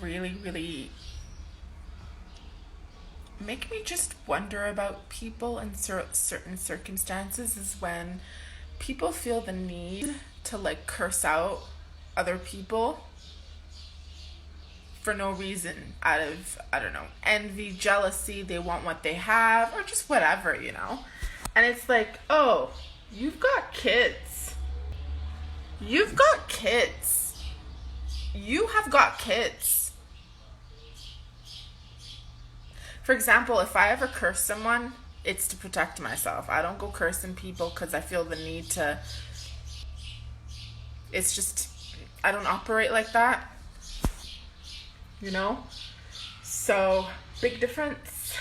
really, really make me just wonder about people in certain circumstances is when people feel the need to like curse out other people for no reason, out of, I don't know, envy, jealousy, they want what they have, or just whatever. And it's like, oh, you've got kids. You've got kids. You have got kids. For example, if I ever curse someone, it's to protect myself. I don't go cursing people because I feel the need to. It's just, I don't operate like that. So, big difference.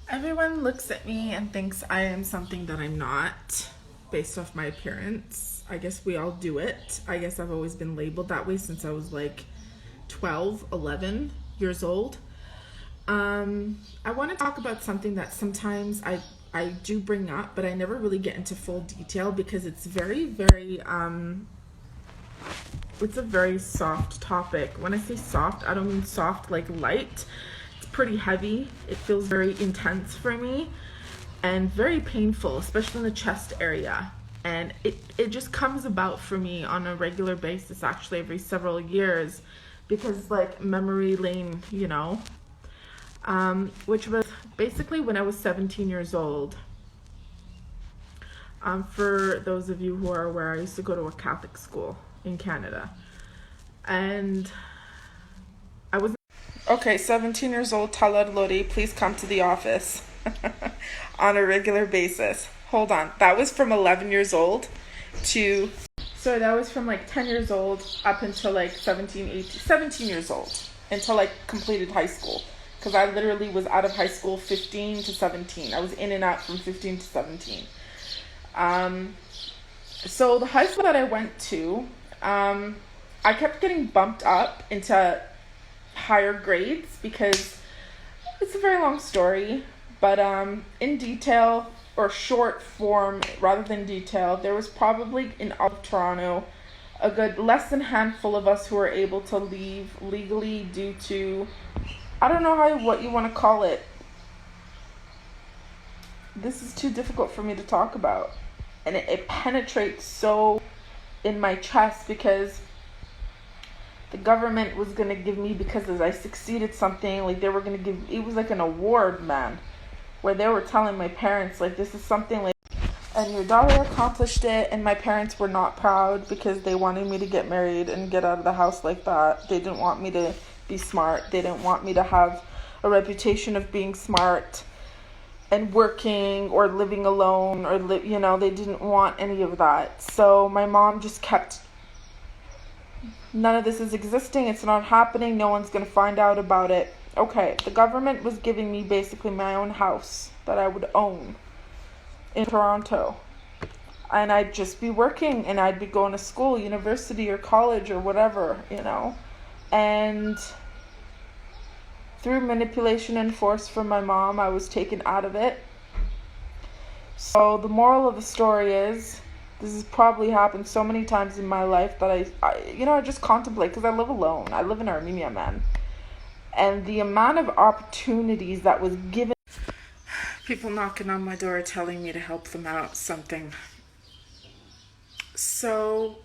Everyone looks at me and thinks I am something that I'm not based off my appearance. I guess we all do it. I guess I've always been labeled that way since I was like 12, 11 years old. I want to talk about something that sometimes I do bring up, but I never really get into full detail because it's very, very, it's a very soft topic. When I say soft, I don't mean soft like light. It's pretty heavy. It feels very intense for me and very painful, especially in the chest area. And it just comes about for me on a regular basis, actually every several years, because like memory lane, which was basically when I was 17 years old. For those of you who are aware, I used to go to a Catholic school in Canada. And I was... Okay, 17 years old, Talad Lodi, please come to the office on a regular basis. Hold on, that was from 11 years old to... So that was from like 10 years old up until like 17 years old, until I completed high school. Because I literally was out of high school 15 to 17. I was in and out from 15 to 17. So the high school that I went to, I kept getting bumped up into higher grades because it's a very long story. But in detail, or short form rather than detail, there was probably in all of Toronto a good less than handful of us who were able to leave legally due to... I don't know what you want to call it. This is too difficult for me to talk about. And it penetrates so in my chest because the government was going to give me, because as I succeeded something, like they were going to give, it was like an award, man, where they were telling my parents, like, this is something like, and your daughter accomplished it. And my parents were not proud because they wanted me to get married and get out of the house like that. They didn't want me to be smart. They didn't want me to have a reputation of being smart and working or living alone or they didn't want any of that. So my mom just kept, none of this is existing. It's not happening. No one's going to find out about it. Okay, the government was giving me basically my own house that I would own in Toronto. And I'd just be working and I'd be going to school, university or college or whatever, And through manipulation and force from my mom, I was taken out of it. So the moral of the story is, this has probably happened so many times in my life that I just contemplate, because I live alone. I live in Armenia, man. And the amount of opportunities that was given... People knocking on my door telling me to help them out, something. So,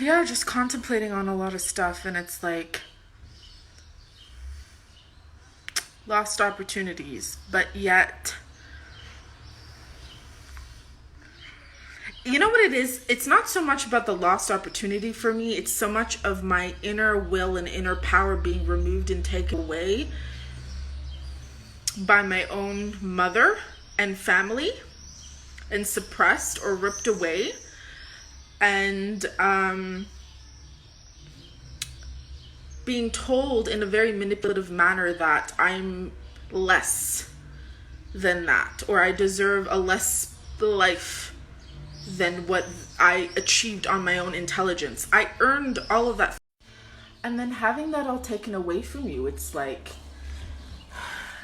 yeah, just contemplating on a lot of stuff, and it's like lost opportunities, but yet, you know what it is? It's not so much about the lost opportunity for me. It's so much of my inner will and inner power being removed and taken away by my own mother and family and suppressed or ripped away. And being told in a very manipulative manner that I'm less than that, or I deserve a less life than what I achieved on my own intelligence. I earned all of that. And then having that all taken away from you, it's like,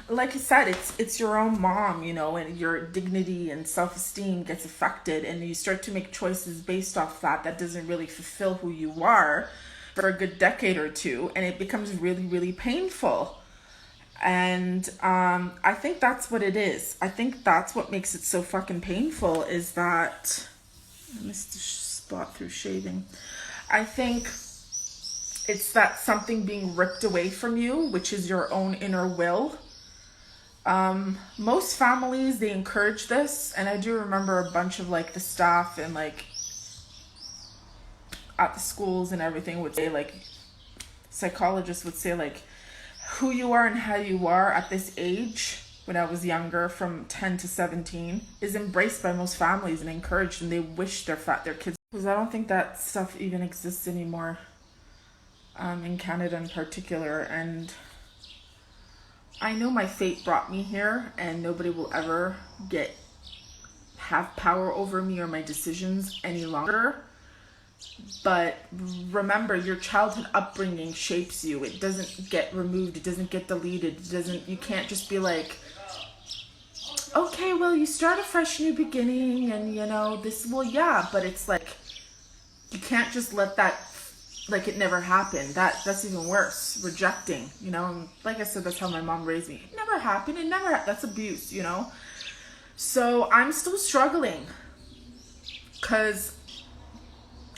like I said, it's your own mom, you know, and your dignity and self-esteem gets affected, and you start to make choices based off that doesn't really fulfill who you are for a good decade or two, and it becomes really, really painful. And I think that's what it is. I think that's what makes it so fucking painful, is that I missed the spot through shaving. I think it's that something being ripped away from you, which is your own inner will. Most families, they encourage this, and I do remember a bunch of like the staff and like at the schools and everything would say, like, psychologists would say, like, who you are and how you are at this age, when I was younger, from 10 to 17, is embraced by most families and encouraged, and they wish their kids, because I don't think that stuff even exists anymore, in Canada in particular. And I know my fate brought me here, and nobody will ever have power over me or my decisions any longer. But remember, your childhood upbringing shapes you. It doesn't get removed. It doesn't get deleted. You can't just be like, okay, well, you start a fresh new beginning and, you know, yeah, but it's like, you can't just let that, like, it never happened. That's even worse. Rejecting, you know, and like I said, that's how my mom raised me. It never happened. That's abuse, you know? So I'm still struggling, because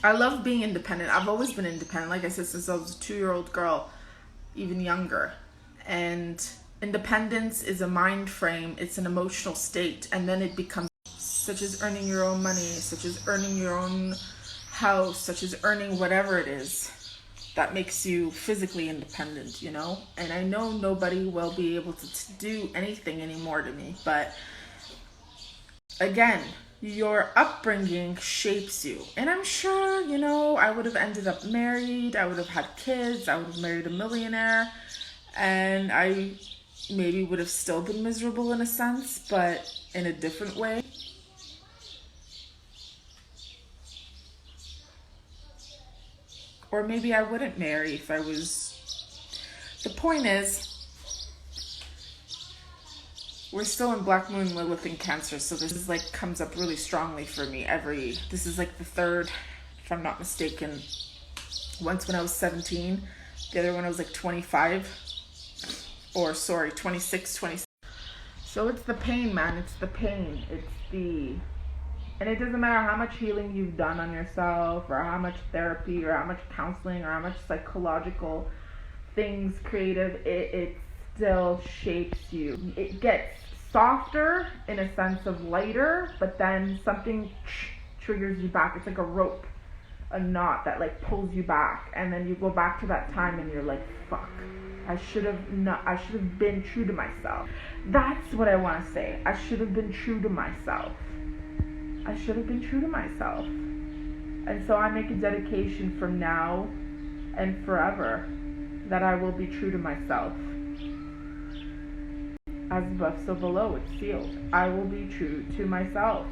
I love being independent. I've always been independent, like I said, since I was a 2-year-old girl, even younger. And independence is a mind frame, it's an emotional state, and then it becomes, such as earning your own money, such as earning your own house, such as earning whatever it is that makes you physically independent, you know? And I know nobody will be able to do anything anymore to me, but again, your upbringing shapes you. And I'm sure, you know, I would have ended up married, I would have had kids, I would have married a millionaire, and I maybe would have still been miserable in a sense, but in a different way. Or maybe I wouldn't marry if I was... The point is, we're still in Black Moon Lilith in Cancer, so this is like comes up really strongly for me this is like the third, if I'm not mistaken. Once when I was 17, the other one I was like 25, or sorry, 26, 27. So it's the pain, man, it's the pain, and it doesn't matter how much healing you've done on yourself, or how much therapy, or how much counseling, or how much psychological things, creative, it still shapes you. It gets softer in a sense of lighter, but then something triggers you back. It's like a rope, a knot that like pulls you back, and then you go back to that time and you're like, fuck, I should have been true to myself. That's what I want to say. I should have been true to myself. I should have been true to myself. And so I make a dedication from now and forever that I will be true to myself. As above, so below, it's sealed. I will be true to myself.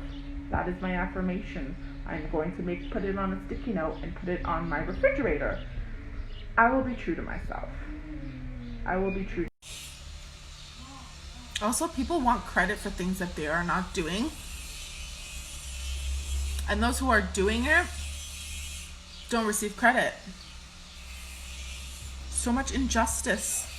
That is my affirmation. I'm going to put it on a sticky note and put it on my refrigerator. I will be true to myself. I will be true. Also, people want credit for things that they are not doing. And those who are doing it don't receive credit. So much injustice.